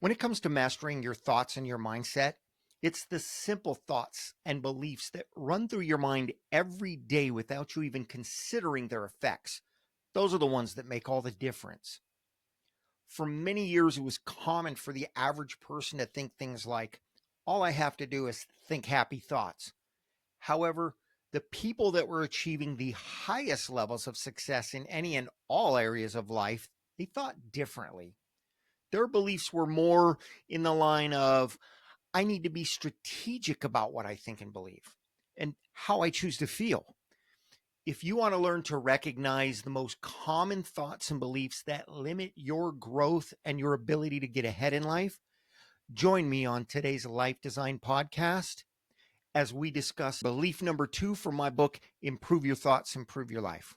When it comes to mastering your thoughts and your mindset, it's the simple thoughts and beliefs that run through your mind every day without you even considering their effects. Those are the ones that make all the difference. For many years, it was common for the average person to think things like, all I have to do is think happy thoughts. However, the people that were achieving the highest levels of success in any and all areas of life, they thought differently. Their beliefs were more in the line of, I need to be strategic about what I think and believe and how I choose to feel. If you want to learn to recognize the most common thoughts and beliefs that limit your growth and your ability to get ahead in life, join me on today's Life Design podcast as we discuss belief number 2 from my book, Improve Your Thoughts, Improve Your Life.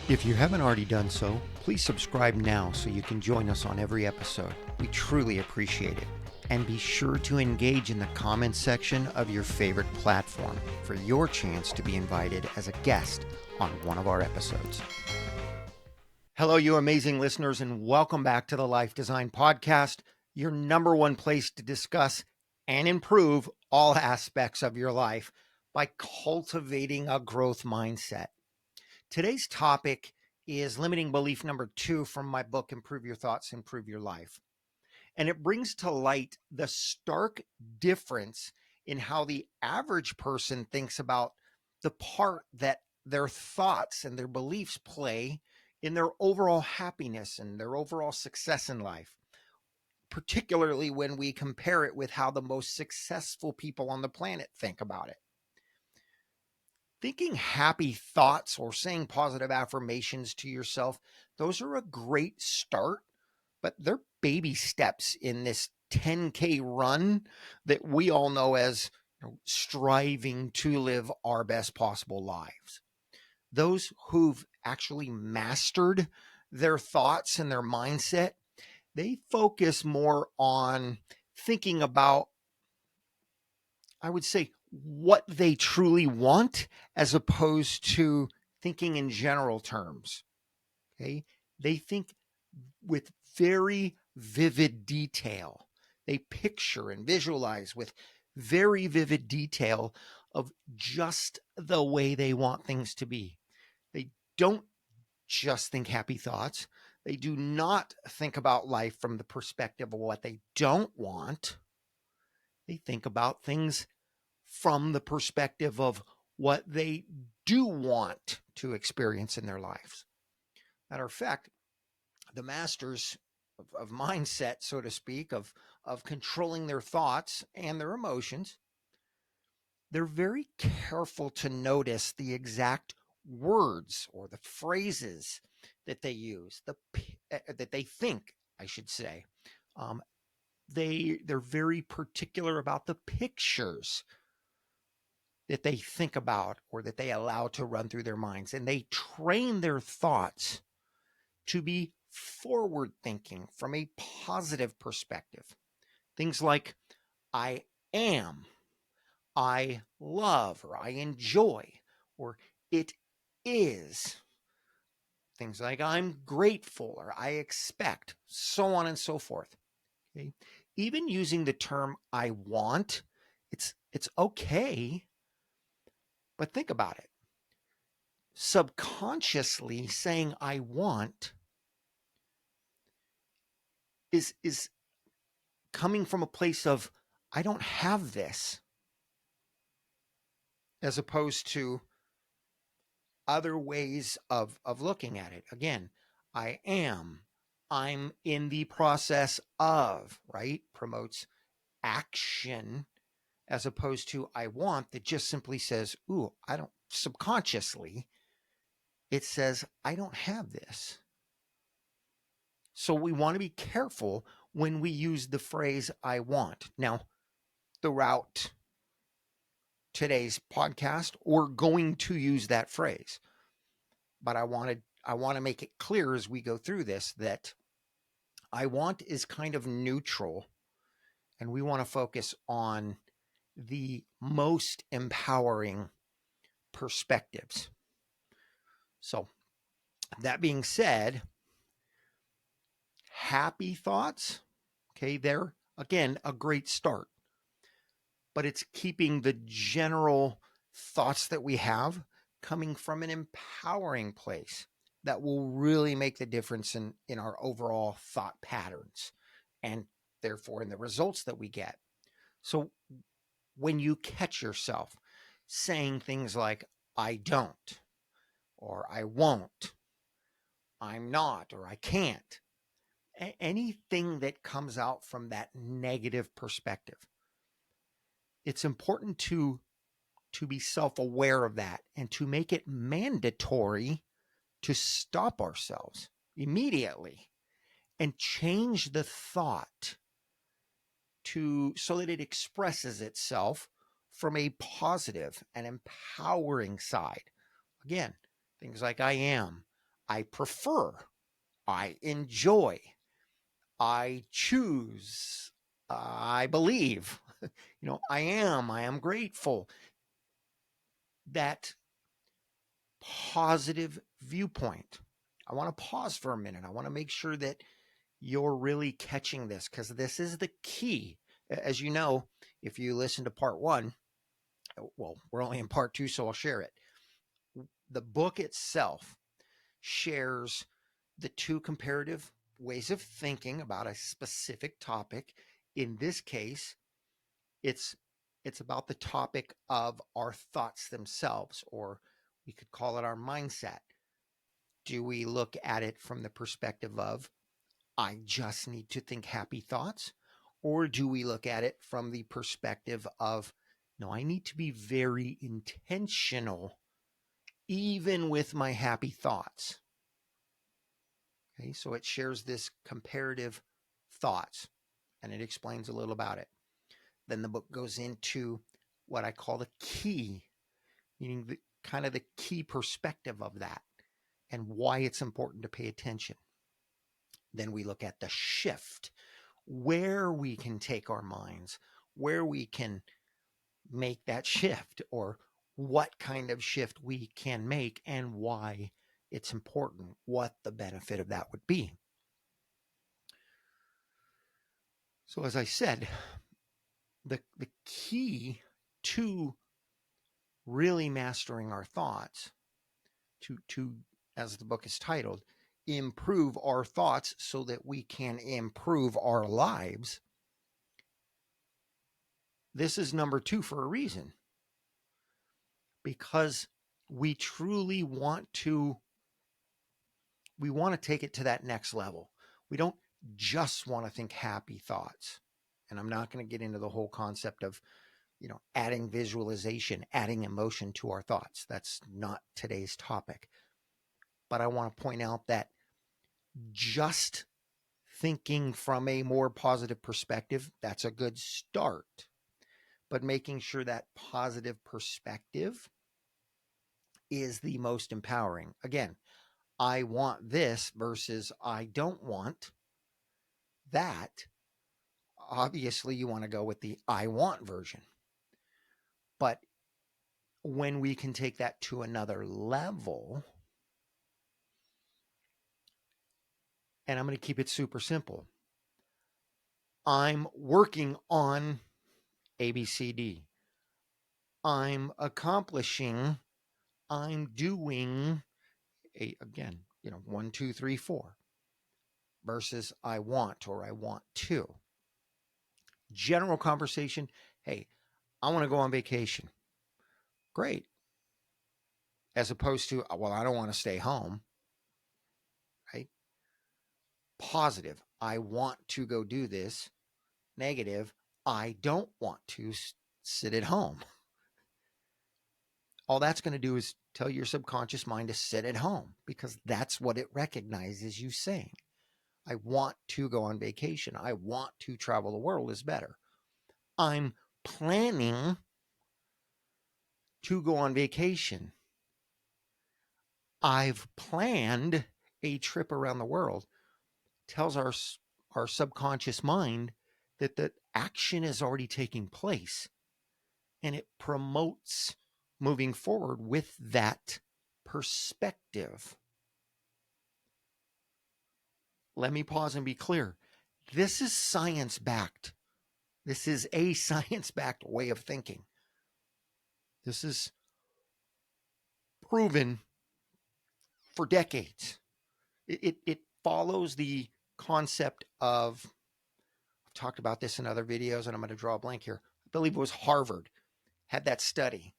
If you haven't already done so, please subscribe now so you can join us on every episode. We truly appreciate it. And be sure to engage in the comments section of your favorite platform for your chance to be invited as a guest on one of our episodes. Hello, you amazing listeners, and welcome back to the Life Design Podcast, your number one place to discuss and improve all aspects of your life by cultivating a growth mindset. Today's topic is limiting belief number 2 from my book, Improve Your Thoughts, Improve Your Life. And it brings to light the stark difference in how the average person thinks about the part that their thoughts and their beliefs play in their overall happiness and their overall success in life, particularly when we compare it with how the most successful people on the planet think about it. Thinking happy thoughts or saying positive affirmations to yourself, those are a great start, but they're baby steps in this 10K run that we all know as striving to live our best possible lives. Those who've actually mastered their thoughts and their mindset, they focus more on thinking about, I would say, what they truly want as opposed to thinking in general terms. Okay. They think with very vivid detail. They picture and visualize with very vivid detail of just the way they want things to be. They don't just think happy thoughts. They do not think about life from the perspective of what they don't want. They think about things from the perspective of what they do want to experience in their lives. Matter of fact, the masters of mindset, so to speak, of controlling their thoughts and their emotions, they're very careful to notice the exact words or the phrases that they use, that they think, I should say. They're very particular about the pictures that they think about or that they allow to run through their minds, and they train their thoughts to be forward thinking from a positive perspective. Things like I am, I love, or I enjoy, or it is. Things like I'm grateful or I expect, so on and so forth. Okay? Even using the term I want, it's okay, but think about it. Subconsciously saying I want is coming from a place of I don't have this, as opposed to other ways of looking at it. Again, I am, I'm in the process of, right? Promotes action as opposed to I want, that just simply says, ooh, I don't, subconsciously, it says, I don't have this. So we want to be careful when we use the phrase I want. Now, throughout today's podcast, we're going to use that phrase. But I want to make it clear as we go through this that I want is kind of neutral, and we want to focus on the most empowering perspectives. So, that being said, happy thoughts Okay, they're, again, a great start. But it's keeping the general thoughts that we have coming from an empowering place that will really make the difference in our overall thought patterns and therefore in the results that we get. So when you catch yourself saying things like, I don't, or I won't, I'm not, or I can't, anything that comes out from that negative perspective, it's important to be self-aware of that and to make it mandatory to stop ourselves immediately and change the thought so that it expresses itself from a positive and empowering side. Again, things like I am, I prefer, I enjoy, I choose, I believe, I am grateful. That positive viewpoint. I want to pause for a minute. I want to make sure that you're really catching this, because this is the key. As you know, if you listen to part one, well, we're only in part two, so I'll share it. The book itself shares the two comparative ways of thinking about a specific topic. In this case, it's about the topic of our thoughts themselves, or we could call it our mindset. Do we look at it from the perspective of, I just need to think happy thoughts? Or do we look at it from the perspective of, no, I need to be very intentional, even with my happy thoughts? Okay, so it shares this comparative thoughts, and it explains a little about it. Then the book goes into what I call the key, meaning the key perspective of that and why it's important to pay attention. Then we look at the shift, where we can take our minds, where we can make that shift, or what kind of shift we can make and why it's important, what the benefit of that would be. So as I said, the key to really mastering our thoughts, to as the book is titled, improve our thoughts so that we can improve our lives. This is number 2 for a reason, because we truly want to take it to that next level. We don't just want to think happy thoughts. And I'm not going to get into the whole concept of, adding visualization, adding emotion to our thoughts. That's not today's topic. But I want to point out that just thinking from a more positive perspective, that's a good start. But making sure that positive perspective is the most empowering. Again, I want this versus I don't want that. Obviously, you want to go with the I want version. But when we can take that to another level, and I'm going to keep it super simple. I'm working on ABCD. I'm accomplishing, I'm doing, again, 1, 2, 3, 4 versus I want or I want to. General conversation. Hey, I want to go on vacation. Great. As opposed to, well, I don't want to stay home. Right? Positive. I want to go do this. Negative. I don't want to sit at home. All that's going to do is tell your subconscious mind to sit at home, because that's what it recognizes you saying. I want to go on vacation. I want to travel the world is better. I'm planning to go on vacation. I've planned a trip around the world. Tells our subconscious mind that the action is already taking place, and it promotes moving forward with that perspective. Let me pause and be clear. This is science backed. This is a science backed way of thinking. This is proven for decades. It follows the concept of, I've talked about this in other videos, and I'm going to draw a blank here. I believe it was Harvard had that study.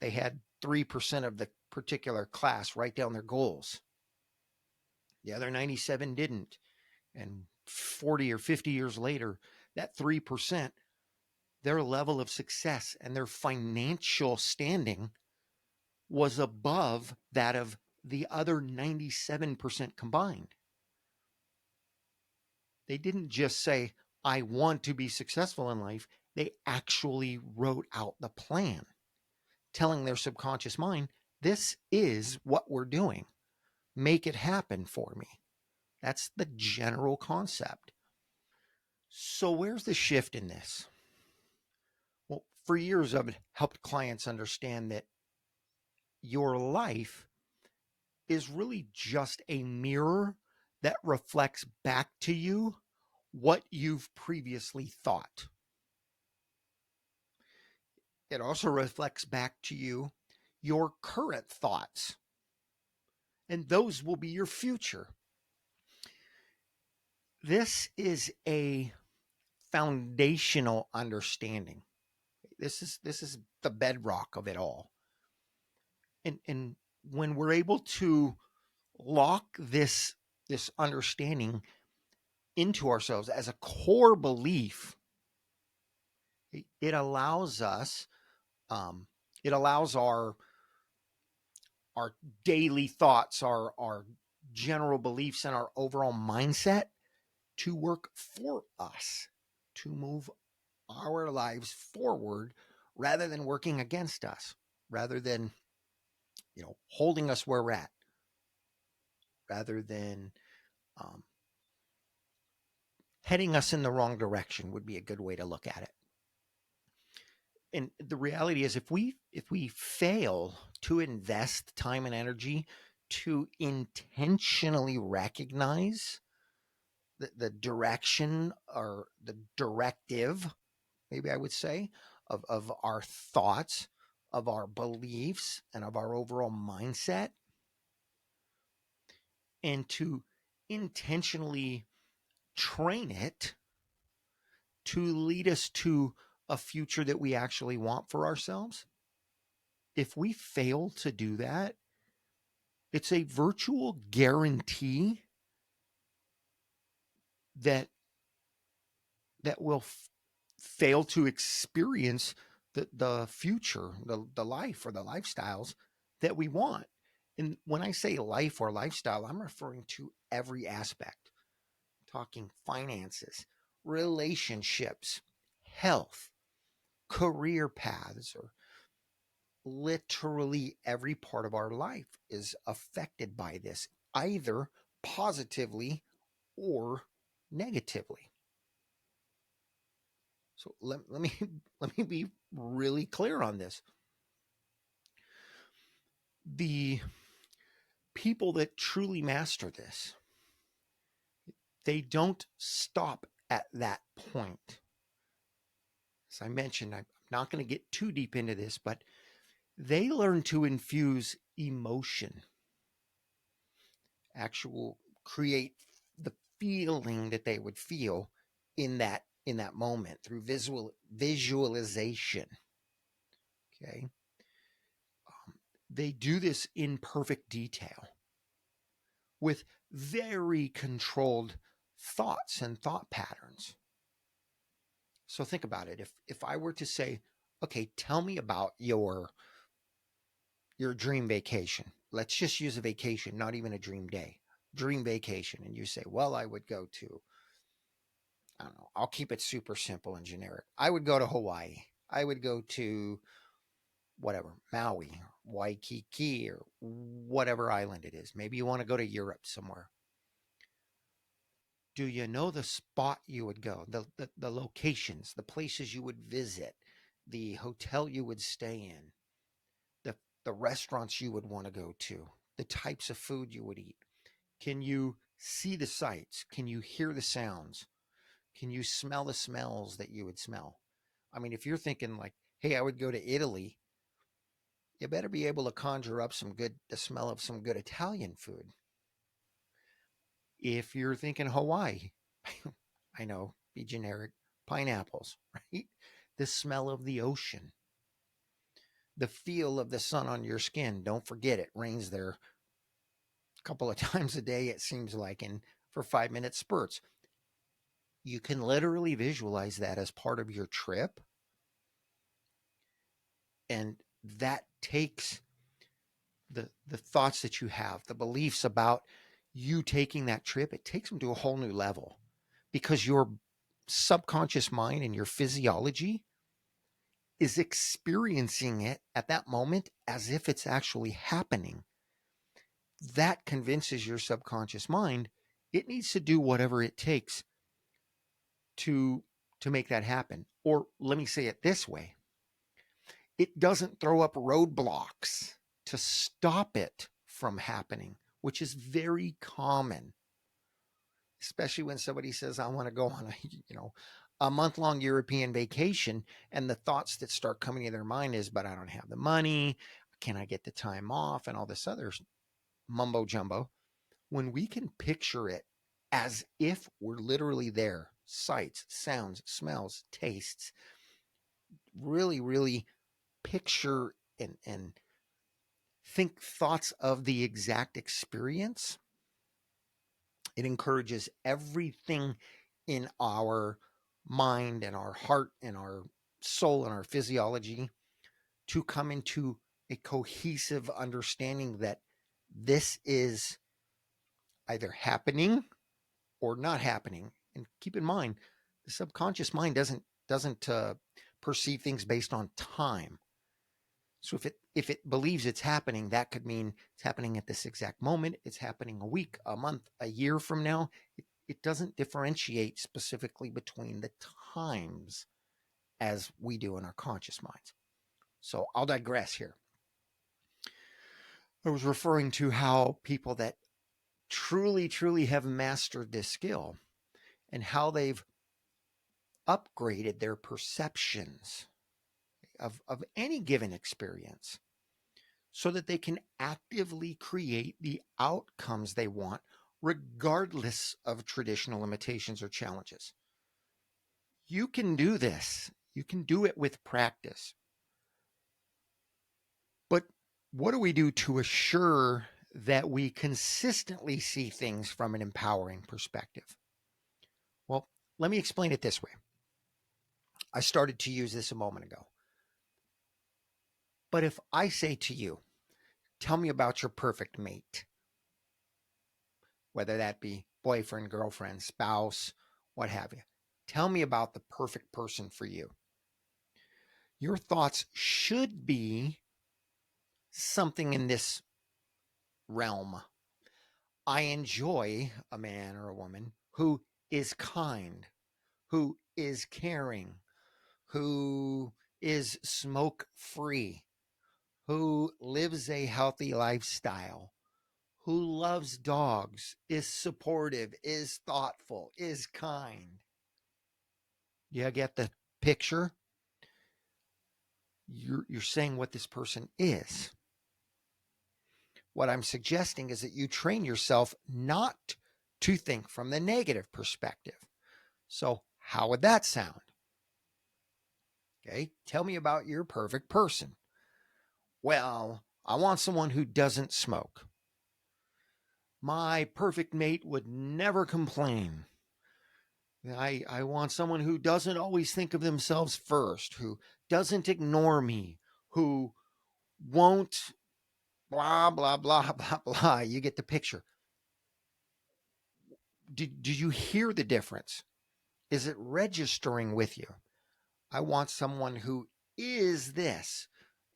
They had 3% of the particular class write down their goals. The other 97 didn't. And 40 or 50 years later, that 3%, their level of success and their financial standing was above that of the other 97% combined. They didn't just say, I want to be successful in life. They actually wrote out the plan, telling their subconscious mind, this is what we're doing. Make it happen for me. That's the general concept. So where's the shift in this? Well, for years I've helped clients understand that your life is really just a mirror that reflects back to you what you've previously thought. It also reflects back to you your current thoughts, and those will be your future. This is a foundational understanding. This is the bedrock of it all. And when we're able to lock this understanding into ourselves as a core belief, it allows us, it allows our daily thoughts, our general beliefs, and our overall mindset to work for us, to move our lives forward rather than working against us, rather than holding us where we're at, rather than um, heading us in the wrong direction would be a good way to look at it. And the reality is, if we fail to invest time and energy to intentionally recognize the direction, or the directive, maybe I would say, of our thoughts, of our beliefs, and of our overall mindset, and to intentionally train it to lead us to a future that we actually want for ourselves, if we fail to do that, it's a virtual guarantee that will fail to experience the future, the life or the lifestyles that we want. And when I say life or lifestyle, I'm referring to every aspect. I'm talking finances, relationships, health, career paths, or literally every part of our life is affected by this, either positively or negatively. So let me let me be really clear on this. The people that truly master this, they don't stop at that point. As I mentioned, I'm not going to get too deep into this, but they learn to infuse emotion, actual create the feeling that they would feel in that moment through visualization. Okay. They do this in perfect detail with very controlled thoughts and thought patterns. So think about it. If I were to say, okay, tell me about your dream vacation. Let's just use a vacation, not even a dream day. Dream vacation. And you say, well, I would go to, I don't know, I'll keep it super simple and generic. I would go to Hawaii. I would go to whatever, Maui, Waikiki, or whatever island it is. Maybe you want to go to Europe somewhere. Do you know the spot you would go, the locations, the places you would visit, the hotel you would stay in, the restaurants you would want to go to, the types of food you would eat? Can you see the sights? Can you hear the sounds? Can you smell the smells that you would smell? I mean, if you're thinking like, hey, I would go to Italy, you better be able to conjure up the smell of some good Italian food. If you're thinking Hawaii, I know, be generic, pineapples, right? The smell of the ocean, the feel of the sun on your skin. Don't forget it rains there a couple of times a day, it seems like, and for 5 minute spurts. You can literally visualize that as part of your trip. And that takes the thoughts that you have, the beliefs about you taking that trip, it takes them to a whole new level because your subconscious mind and your physiology is experiencing it at that moment as if it's actually happening. That convinces your subconscious mind it needs to do whatever it takes to to make that happen. Or let me say it this way, it doesn't throw up roadblocks to stop it from happening, which is very common, especially when somebody says, I want to go on a month-long European vacation, and the thoughts that start coming to their mind is, but I don't have the money. Can I get the time off? And all this other mumbo jumbo. When we can picture it as if we're literally there, sights, sounds, smells, tastes, really, really picture and think thoughts of the exact experience, it encourages everything in our mind and our heart and our soul and our physiology to come into a cohesive understanding that this is either happening or not happening. And keep in mind, the subconscious mind doesn't perceive things based on time. So if it believes it's happening, that could mean it's happening at this exact moment. It's happening a week, a month, a year from now. It doesn't differentiate specifically between the times as we do in our conscious minds. So I'll digress here. I was referring to how people that truly, truly have mastered this skill and how they've upgraded their perceptions of any given experience so that they can actively create the outcomes they want, regardless of traditional limitations or challenges. You can do this. You can do it with practice. But what do we do to assure that we consistently see things from an empowering perspective? Well, let me explain it this way. I started to use this a moment ago. But if I say to you, tell me about your perfect mate, whether that be boyfriend, girlfriend, spouse, what have you, tell me about the perfect person for you. Your thoughts should be something in this realm. I enjoy a man or a woman who is kind, who is caring, who is smoke free, who lives a healthy lifestyle, who loves dogs, is supportive, is thoughtful, is kind. You get the picture? You're saying what this person is. What I'm suggesting is that you train yourself not to think from the negative perspective. So, how would that sound? Okay, tell me about your perfect person. Well, I want someone who doesn't smoke. My perfect mate would never complain. I want someone who doesn't always think of themselves first, who doesn't ignore me, who won't blah, blah, blah, blah, blah. You get the picture. Do you hear the difference? Is it registering with you? I want someone who is this,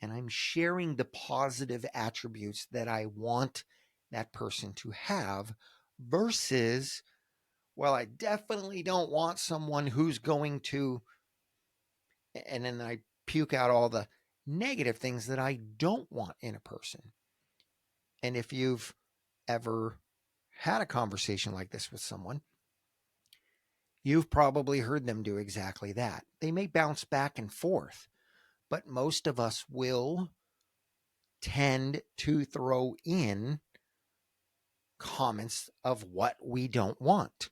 and I'm sharing the positive attributes that I want that person to have versus, well, I definitely don't want someone who's going to, and then I puke out all the negative things that I don't want in a person. And if you've ever had a conversation like this with someone, you've probably heard them do exactly that. They may bounce back and forth, but most of us will tend to throw in comments of what we don't want.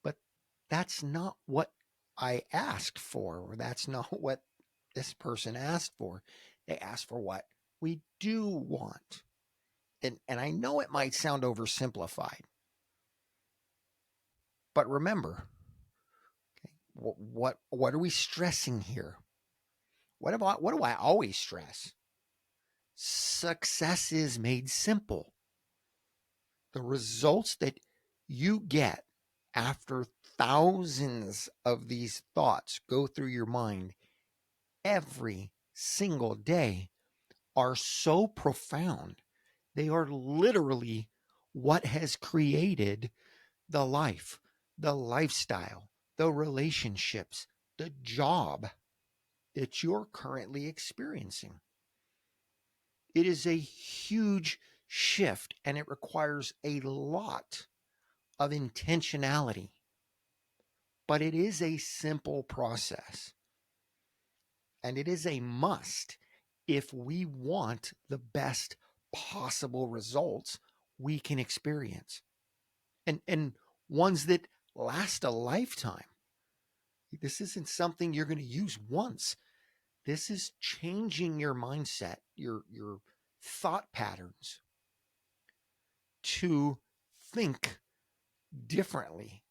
But that's not what I asked for, or that's not what this person asked for. They asked for what we do want. And I know it might sound oversimplified, but remember, okay, what are we stressing here? What do I always stress? Success is made simple. The results that you get after thousands of these thoughts go through your mind every single day are so profound. They are literally what has created the life, the lifestyle, the relationships, the job that you're currently experiencing. It is a huge shift and it requires a lot of intentionality, but it is a simple process and it is a must if we want the best possible results we can experience and ones that last a lifetime. This isn't something you're going to use once. This is changing your mindset, your thought patterns to think differently.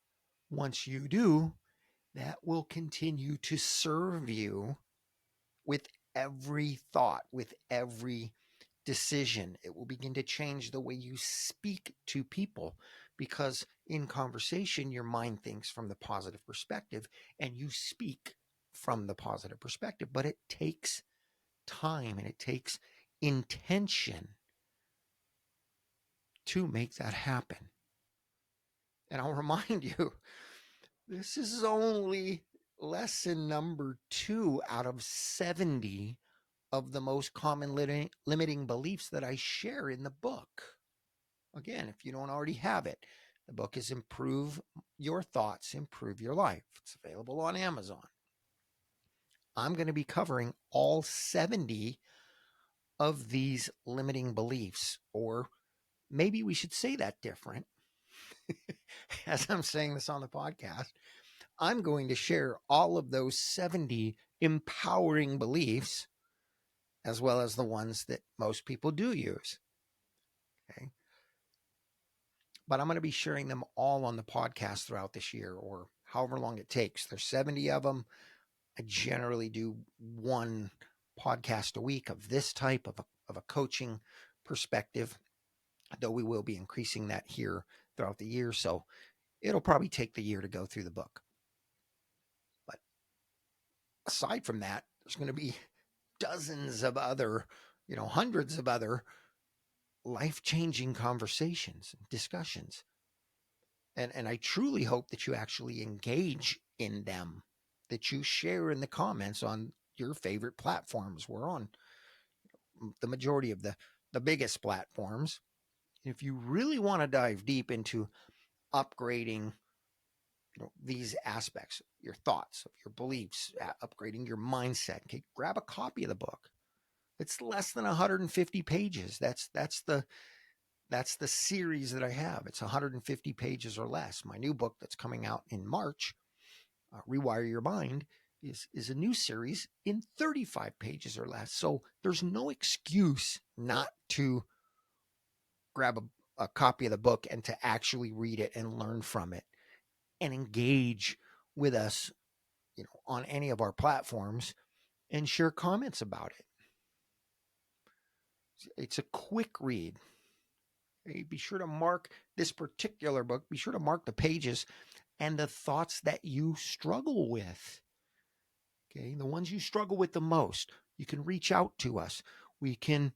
Once you do, that will continue to serve you with every thought, with every decision. It will begin to change the way you speak to people because in conversation, your mind thinks from the positive perspective and you speak from the positive perspective. But it takes time and it takes intention to make that happen. And I'll remind you, this is only lesson number 2 out of 70 of the most common limiting beliefs that I share in the book. Again, if you don't already have it, the book is Improve Your Thoughts, Improve Your Life. It's available on Amazon. I'm going to be covering all 70 of these limiting beliefs, or maybe we should say that different. As I'm saying this on the podcast, I'm going to share all of those 70 empowering beliefs as well as the ones that most people do use. Okay. But I'm going to be sharing them all on the podcast throughout this year or however long it takes. There's 70 of them. I generally do one podcast a week of this type of a coaching perspective, though we will be increasing that here throughout the year. So it'll probably take the year to go through the book. But aside from that, there's going to be dozens of other, hundreds of other life-changing conversations, discussions. And I truly hope that you actually engage in them, that you share in the comments on your favorite platforms. We're on the majority of the biggest platforms. If you really want to dive deep into upgrading these aspects, your thoughts, your beliefs, upgrading your mindset, okay, grab a copy of the book. It's less than 150 pages. That's the series that I have. It's 150 pages or less. My new book that's coming out in March, Rewire Your Mind, is a new series in 35 pages or less. So there's no excuse not to grab a copy of the book and to actually read it and learn from it and engage with us, on any of our platforms and share comments about it. It's a quick read. Be sure to mark this particular book. Be sure to mark the pages and the thoughts that you struggle with. Okay, the ones you struggle with the most. You can reach out to us. We can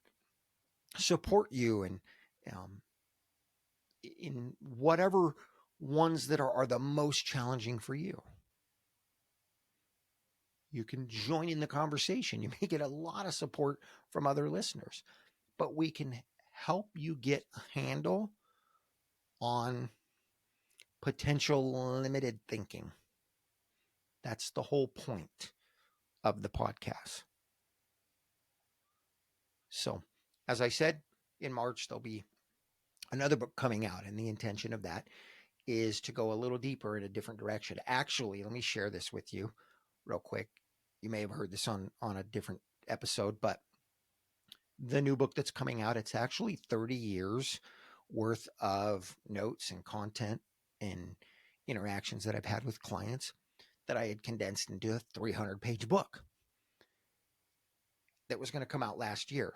support you in whatever ones that are the most challenging for you. You can join in the conversation. You may get a lot of support from other listeners, but we can help you get a handle on potential limited thinking. That's the whole point of the podcast. So, as I said, in March, there'll be another book coming out, and the intention of that is to go a little deeper in a different direction. Actually, let me share this with you real quick. You may have heard this on a different episode, but the new book that's coming out, it's actually 30 years worth of notes and content and interactions that I've had with clients that I had condensed into a 300-page book that was going to come out last year.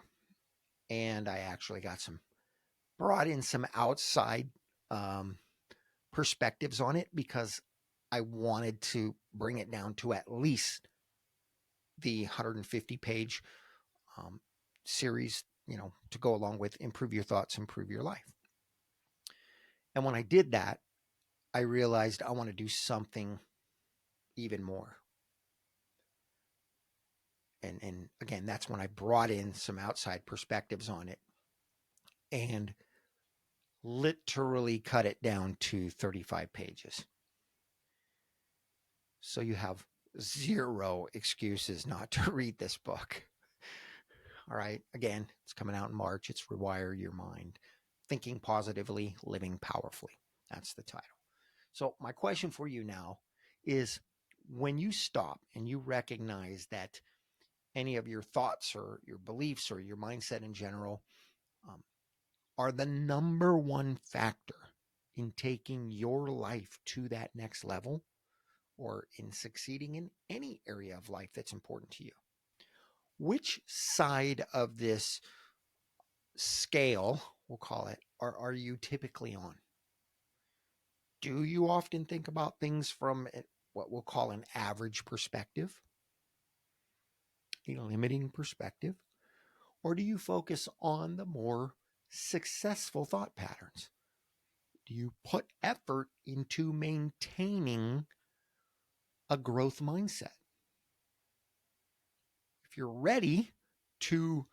And I actually brought in some outside perspectives on it because I wanted to bring it down to at least the 150-page series, to go along with Improve Your Thoughts, Improve Your Life. And when I did that, I realized I want to do something even more. And again, that's when I brought in some outside perspectives on it and literally cut it down to 35 pages. So you have zero excuses not to read this book. All right. Again, it's coming out in March. It's Rewire Your Mind. Thinking Positively, Living Powerfully. That's the title. So my question for you now is, when you stop and you recognize that any of your thoughts or your beliefs or your mindset in general are the number one factor in taking your life to that next level or in succeeding in any area of life that's important to you, which side of this scale, we'll call it, are you typically on? Do you often think about things from what we'll call an average perspective, a limiting perspective, or do you focus on the more successful thought patterns? Do you put effort into maintaining a growth mindset? If you're ready to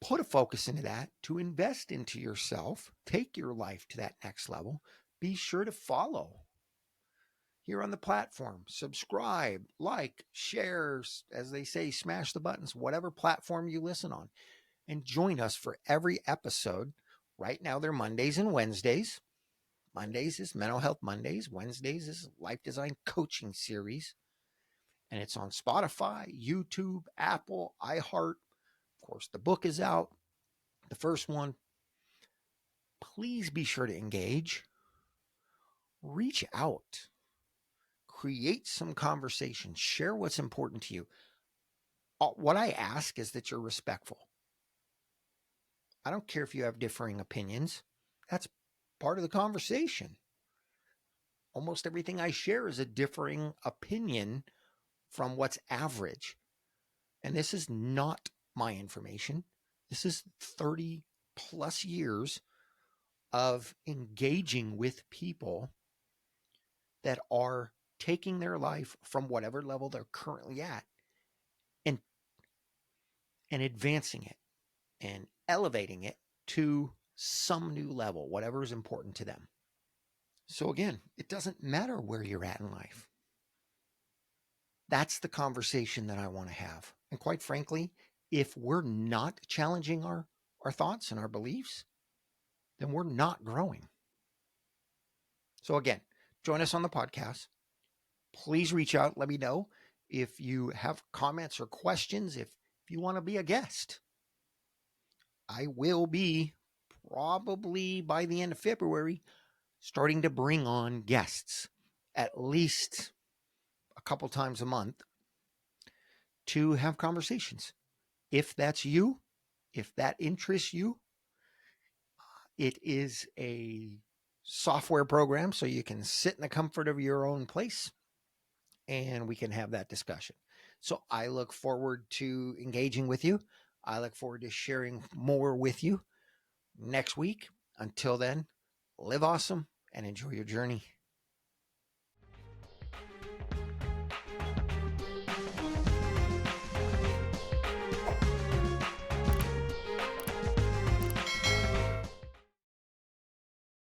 put a focus into that, to invest into yourself, take your life to that next level, be sure to follow here on the platform. Subscribe, like, share, as they say, smash the buttons, whatever platform you listen on, and join us for every episode. Right now, they're Mondays and Wednesdays. Mondays is Mental Health Mondays. Wednesdays is Life Design Coaching Series. And it's on Spotify, YouTube, Apple, iHeart. Of course, the book is out, the first one. Please be sure to engage. Reach out. Create some conversation. Share what's important to you. What I ask is that you're respectful. I don't care if you have differing opinions. That's part of the conversation. Almost everything I share is a differing opinion from what's average. And this is not my information. This is 30 plus years of engaging with people that are taking their life from whatever level they're currently at and advancing it and elevating it to some new level, whatever is important to them. So again, it doesn't matter where you're at in life. That's the conversation that I want to have. And quite frankly, if we're not challenging our thoughts and our beliefs, then we're not growing. So again, join us on the podcast. Please reach out. Let me know if you have comments or questions, if you want to be a guest. I will be probably by the end of February starting to bring on guests at least a couple times a month to have conversations. If that's you, if that interests you, it is a software program so you can sit in the comfort of your own place and we can have that discussion. So I look forward to engaging with you. I look forward to sharing more with you next week. Until then, live awesome and enjoy your journey.